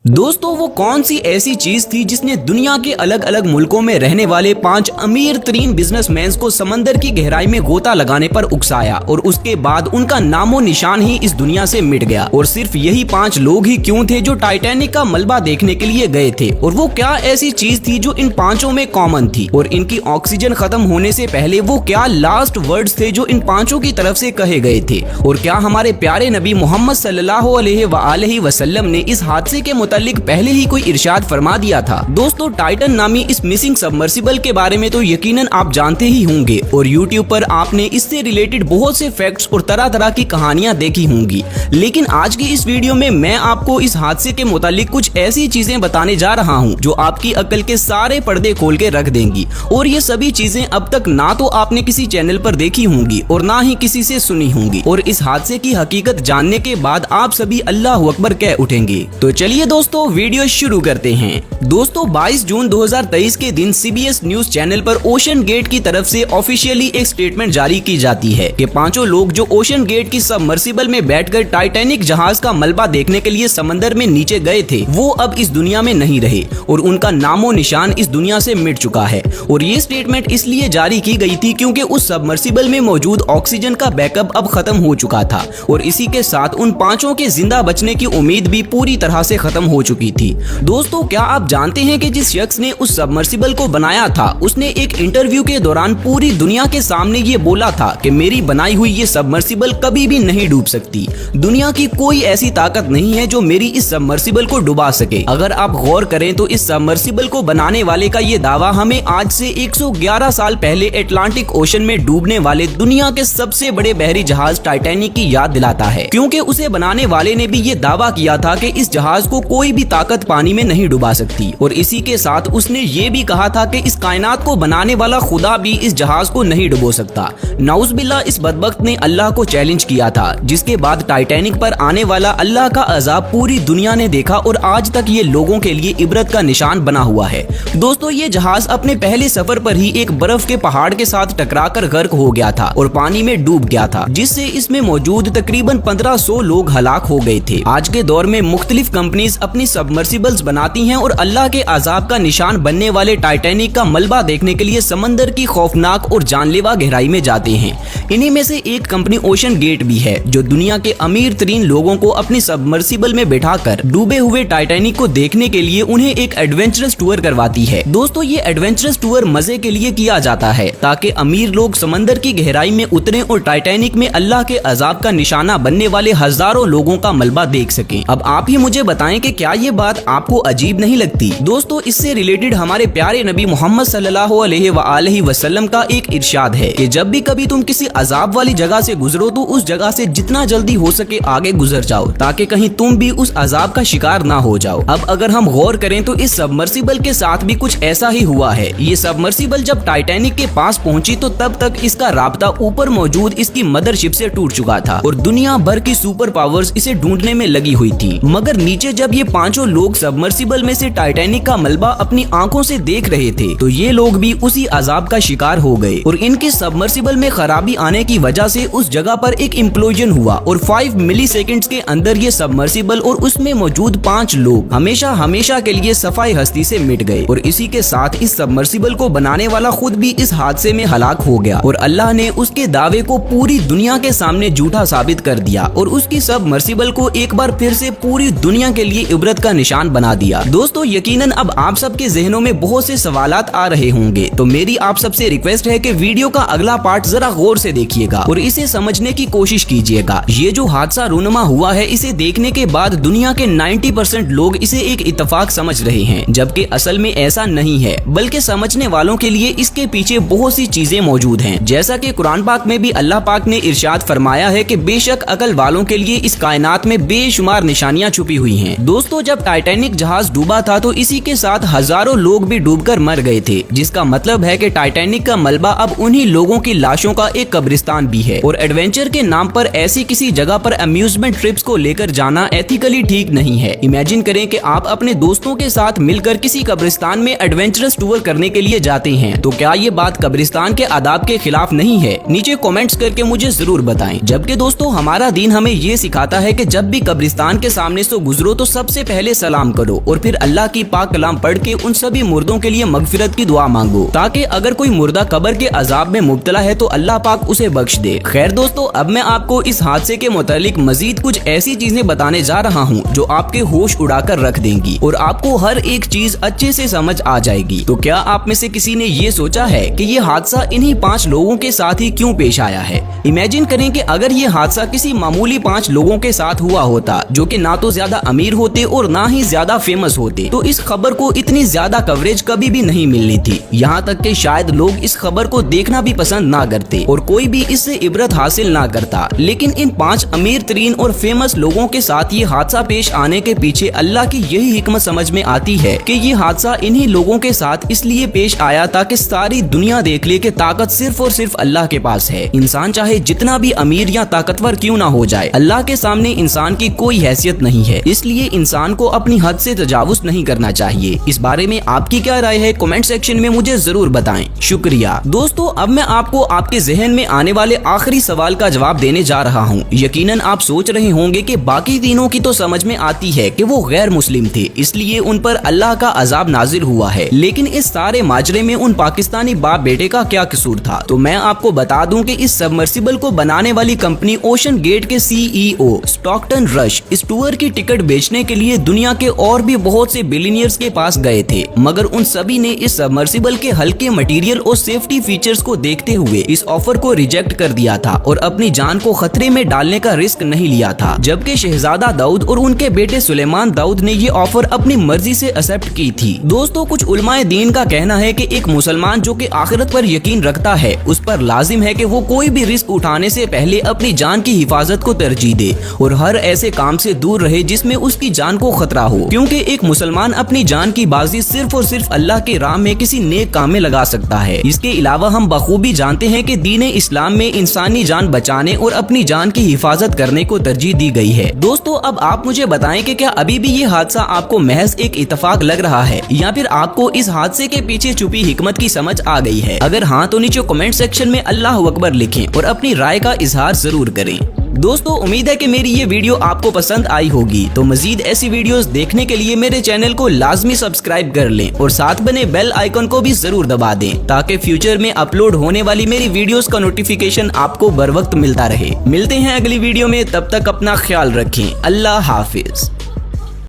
दोस्तों वो कौन सी ऐसी चीज थी जिसने दुनिया के अलग अलग मुल्कों में रहने वाले 5 अमीर तरीन बिजनेसमैन को समंदर की गहराई में गोता लगाने पर उकसाया और उसके बाद उनका नामो निशान ही इस दुनिया से मिट गया। और सिर्फ यही 5 लोग ही क्यों थे जो टाइटैनिक का मलबा देखने के लिए गए थे, और वो क्या ऐसी चीज थी जो इन 5 में कॉमन थी, और इनकी ऑक्सीजन खत्म होने से पहले वो क्या लास्ट वर्ड्स थे जो इन 5 की तरफ से कहे गए थे, और क्या हमारे प्यारे नबी मोहम्मद सल्लल्लाहु अलैहि वसल्लम ने इस हादसे के मुतालिक पहले ही कोई इरशाद फरमा दिया था। दोस्तों टाइटन नामी इस मिसिंग सबमर्सिबल के बारे में तो यकीनन आप जानते ही होंगे, और YouTube पर आपने इससे रिलेटेड बहुत से फैक्ट्स और तरह तरह की कहानियां देखी होंगी। लेकिन आज की इस वीडियो में मैं आपको इस हादसे के मुतालिक कुछ ऐसी चीजें बताने जा रहा हूं जो आपकी अक्ल के सारे पर्दे खोल के रख देंगी, और ये सभी चीजें अब तक ना तो आपने किसी चैनल पर देखी होंगी और ना ही किसी से सुनी होंगी, और इस हादसे की हकीकत जानने के बाद आप सभी अल्लाह अकबर कह उठेंगे। तो चलिए दोस्तों वीडियो शुरू करते हैं। दोस्तों 22 जून 2023 के दिन CBS न्यूज चैनल पर ओशन गेट की तरफ से ऑफिशियली एक स्टेटमेंट जारी की जाती है कि 5 लोग जो ओशन गेट की सबमर्सिबल में बैठकर टाइटैनिक जहाज का मलबा देखने के लिए समंदर में नीचे गए थे, वो अब इस दुनिया में नहीं रहे और उनका नामो निशान इस दुनिया से मिट चुका है। और ये स्टेटमेंट इसलिए जारी की गई थी क्योंकि उस सबमर्सिबल में मौजूद ऑक्सीजन का बैकअप अब खत्म हो चुका था, और इसी के साथ उन 5 के जिंदा बचने की उम्मीद भी पूरी तरह से खत्म हो चुकी थी। दोस्तों क्या आप जानते हैं कि जिस शख्स ने उस सबमर्सिबल को बनाया था, उसने एक इंटरव्यू के दौरान पूरी दुनिया के सामने ये बोला था कि मेरी बनाई हुई ये सबमर्सिबल कभी भी नहीं डूब सकती। दुनिया की कोई ऐसी ताकत नहीं है जो मेरी इस सबमर्सिबल को डुबा सके। अगर आप गौर करें तो इस सबमर्सिबल को बनाने वाले का ये दावा हमें आज से 111 साल पहले अटलांटिक ओशन में डूबने वाले दुनिया के सबसे बड़े बहरी जहाज टाइटैनिक की याद दिलाता है, क्योंकि उसे बनाने वाले ने भी ये दावा किया था कि इस जहाज को कोई भी ताकत पानी में नहीं डुबा सकती। और इसी के साथ उसने ये भी कहा था कि इस कायनात को बनाने वाला खुदा भी इस जहाज को नहीं डुबो सकता। नाउज़ुबिल्लाह इस बदबख्त ने अल्लाह को चैलेंज किया था, जिसके बाद टाइटैनिक पर आने वाला अल्लाह का अजाब पूरी दुनिया ने देखा और आज तक ये लोगों के लिए इबरत का निशान बना हुआ है। दोस्तों ये जहाज अपने पहले सफर पर ही एक बर्फ के पहाड़ के साथ टकराकर गर्क हो गया था और पानी में डूब गया था, जिससे इसमें मौजूद तकरीबन 1500 लोग हलाक हो गए थे। आज के दौर में मुख्तलिफ कंपनीज अपनी सबमर्सिबल्स बनाती हैं और अल्लाह के अजाब का निशान बनने वाले टाइटैनिक का मलबा देखने के लिए समंदर की खौफनाक और जानलेवा गहराई में जाते हैं। इन्हीं में से एक कंपनी ओशन गेट भी है, जो दुनिया के अमीर तरीन लोगों को अपनी सबमर्सिबल में बैठाकर डूबे हुए टाइटैनिक को देखने के लिए उन्हें एक एडवेंचरस टूर करवाती है। दोस्तों ये एडवेंचरस टूर मजे के लिए किया जाता है ताकि अमीर लोग समंदर की गहराई में उतरें और टाइटैनिक में अल्लाह के अजाब का निशाना बनने वाले हजारों लोगों का मलबा देख सकें। अब आप ही मुझे बताएं कि क्या ये बात आपको अजीब नहीं लगती? दोस्तों इससे रिलेटेड हमारे प्यारे नबी मोहम्मद सल्लल्लाहु अलैहि वसल्लम का एक इरशाद है कि जब भी कभी तुम किसी अजाब वाली जगह से गुजरो तो उस जगह से जितना जल्दी हो सके आगे गुजर जाओ, ताकि कहीं तुम भी उस अजाब का शिकार ना हो जाओ। अब अगर हम गौर करें तो इस सबमर्सिबल के साथ भी कुछ ऐसा ही हुआ है। ये सबमर्सिबल जब टाइटैनिक के पास पहुंची तो तब तक इसका राब्ता ऊपर मौजूद इसकी मदरशिप से टूट चुका था और दुनिया भर की सुपर पावर्स इसे ढूंढने में लगी हुई थी। मगर नीचे जब ये 5 लोग सबमर्सिबल में से टाइटैनिक का मलबा अपनी आंखों से देख रहे थे तो ये लोग भी उसी अजाब का शिकार हो गए और इनके सबमर्सिबल में खराबी आने की वजह से उस जगह पर एक इम्प्लोजन हुआ और 5 मिली सेकेंड्स के अंदर ये सबमर्सिबल और उसमें मौजूद 5 लोग हमेशा के लिए सफाई हस्ती से मिट गए। और इसी के साथ इस सबमर्सिबल को बनाने वाला खुद भी इस हादसे में हलाक हो गया और अल्लाह ने उसके दावे को पूरी दुनिया के सामने झूठा साबित कर दिया और उसकी सबमर्सिबल को एक बार फिर से पूरी दुनिया के लिए इबरत का निशान बना दिया। दोस्तों यकीनन अब आप सबके ज़हनों में बहुत से सवालात आ रहे होंगे, तो मेरी आप सबसे रिक्वेस्ट है कि वीडियो का अगला पार्ट जरा गौर से देखिएगा और इसे समझने की कोशिश कीजिएगा। ये जो हादसा रूनुमा हुआ है, इसे देखने के बाद दुनिया के 90% लोग इसे एक इत्तेफाक समझ रहे हैं, जबकि असल में ऐसा नहीं है, बल्कि समझने वालों के लिए इसके पीछे बहुत सी चीजें मौजूद हैं। जैसा कि कुरान पाक में भी अल्लाह पाक ने इरशाद फरमाया है कि बेशक अकल वालों के लिए इस कायनात में बेशुमार निशानियां छुपी हुई हैं। दोस्तों जब टाइटैनिक जहाज डूबा था तो इसी के साथ हजारों लोग भी डूबकर मर गए थे, जिसका मतलब है कि टाइटैनिक का मलबा अब उन्हीं लोगों की लाशों का एक कब्रिस्तान भी है। और एडवेंचर के नाम पर ऐसी किसी जगह पर अम्यूजमेंट ट्रिप्स को लेकर जाना एथिकली ठीक नहीं है। इमेजिन करें कि आप अपने दोस्तों के साथ मिलकर किसी कब्रिस्तान में एडवेंचरस टूर करने के लिए जाते हैं, तो क्या ये बात कब्रिस्तान के आदाब के खिलाफ नहीं है? नीचे कमेंट्स करके मुझे जरूर बताएं। जबकि दोस्तों हमारा दीन हमें ये सिखाता है कि जब भी कब्रिस्तान के सामने से गुजरो तो सबसे सबसे पहले सलाम करो और फिर अल्लाह की पाक कलाम पढ़ के उन सभी मुर्दों के लिए मगफिरत की दुआ मांगो, ताकि अगर कोई मुर्दा कब्र के अजाब में मुब्तला है तो अल्लाह पाक उसे बख्श दे। खैर दोस्तों, अब मैं आपको इस हादसे के मुतालिक मजीद कुछ ऐसी चीजें बताने जा रहा हूँ जो आपके होश उड़ाकर रख देंगी और आपको हर एक चीज अच्छे से समझ आ जाएगी। तो क्या आप में से किसी ने ये सोचा है कि ये हादसा इन्हीं 5 लोगों के साथ ही क्यों पेश आया है? इमेजिन करें कि अगर ये हादसा किसी मामूली 5 लोगों के साथ हुआ होता जो कि ना तो ज्यादा अमीर होते और ना ही ज्यादा फेमस होते, तो इस खबर को इतनी ज्यादा कवरेज कभी भी नहीं मिलनी थी। यहाँ तक कि शायद लोग इस खबर को देखना भी पसंद ना करते और कोई भी इससे इबरत हासिल ना करता। लेकिन इन 5 अमीर तरीन और फेमस लोगों के साथ ये हादसा पेश आने के पीछे अल्लाह की यही हिकमत समझ में आती है कि ये हादसा इन्हीं लोगों के साथ इसलिए पेश आया ताकि सारी दुनिया देख ले कि ताकत सिर्फ और सिर्फ अल्लाह के पास है। इंसान चाहे जितना भी अमीर या ताकतवर क्यों ना हो जाए, अल्लाह के सामने इंसान की कोई हैसियत नहीं है। इसलिए इंसान को अपनी हद से तजावुज नहीं करना चाहिए। इस बारे में आपकी क्या राय है? कमेंट सेक्शन में मुझे जरूर बताएं। शुक्रिया दोस्तों। अब मैं आपको आपके जहन में आने वाले आखिरी सवाल का जवाब देने जा रहा हूँ। यकीनन आप सोच रहे होंगे कि बाकी तीनों की तो समझ में आती है कि वो गैर मुस्लिम थे, इसलिए उन पर अल्लाह का अजाब नाजिल हुआ है, लेकिन इस सारे माजरे में उन पाकिस्तानी बाप बेटे का क्या कसूर था? तो मैं आपको बता दूं कि इस सबमर्सिबल को बनाने वाली कंपनी ओशन गेट के CEO स्टॉकटन रश इस टूर की टिकट बेचने के लिए दुनिया के और भी बहुत से बिलियनियर्स के पास गए थे, मगर उन सभी ने इस सबमर्सिबल के हल्के मटेरियल और सेफ्टी फीचर्स को देखते हुए इस ऑफर को रिजेक्ट कर दिया था और अपनी जान को खतरे में डालने का रिस्क नहीं लिया था। जबकि शहजादा दाऊद और उनके बेटे सुलेमान दाऊद ने ये ऑफर अपनी मर्जी से एक्सेप्ट की थी। दोस्तों, कुछ उलमाए दीन का कहना है कि एक मुसलमान जो कि आखिरत पर यकीन रखता है, उस पर लाजिम है कि वो कोई भी रिस्क उठाने से पहले अपनी जान की हिफाजत को तरजीह दे और हर ऐसे काम से दूर रहे जिसमें उसकी जान को खतरा हो, क्योंकि एक मुसलमान अपनी जान की बाजी सिर्फ और सिर्फ अल्लाह के राह में किसी नेक काम में लगा सकता है। इसके अलावा हम बखूबी जानते हैं कि दीन इस्लाम में इंसानी जान बचाने और अपनी जान की हिफाजत करने को तरजीह दी गई है। दोस्तों, अब आप मुझे बताएं कि क्या अभी भी ये हादसा आपको महज एक इत्तेफाक लग रहा है या फिर आपको इस हादसे के पीछे छुपी हिकमत की समझ आ गई है? अगर हाँ तो नीचे कमेंट सेक्शन में अल्लाह अकबर लिखें और अपनी राय का इजहार जरूर करें। दोस्तों, उम्मीद है कि मेरी ये वीडियो आपको पसंद आई होगी। तो मजीद ऐसी वीडियोस देखने के लिए मेरे चैनल को लाजमी सब्सक्राइब कर लें और साथ बने बेल आइकन को भी जरूर दबा दें, ताकि फ्यूचर में अपलोड होने वाली मेरी वीडियोस का नोटिफिकेशन आपको बर वक्त मिलता रहे। मिलते हैं अगली वीडियो में, तब तक अपना ख्याल रखें। अल्लाह हाफिज।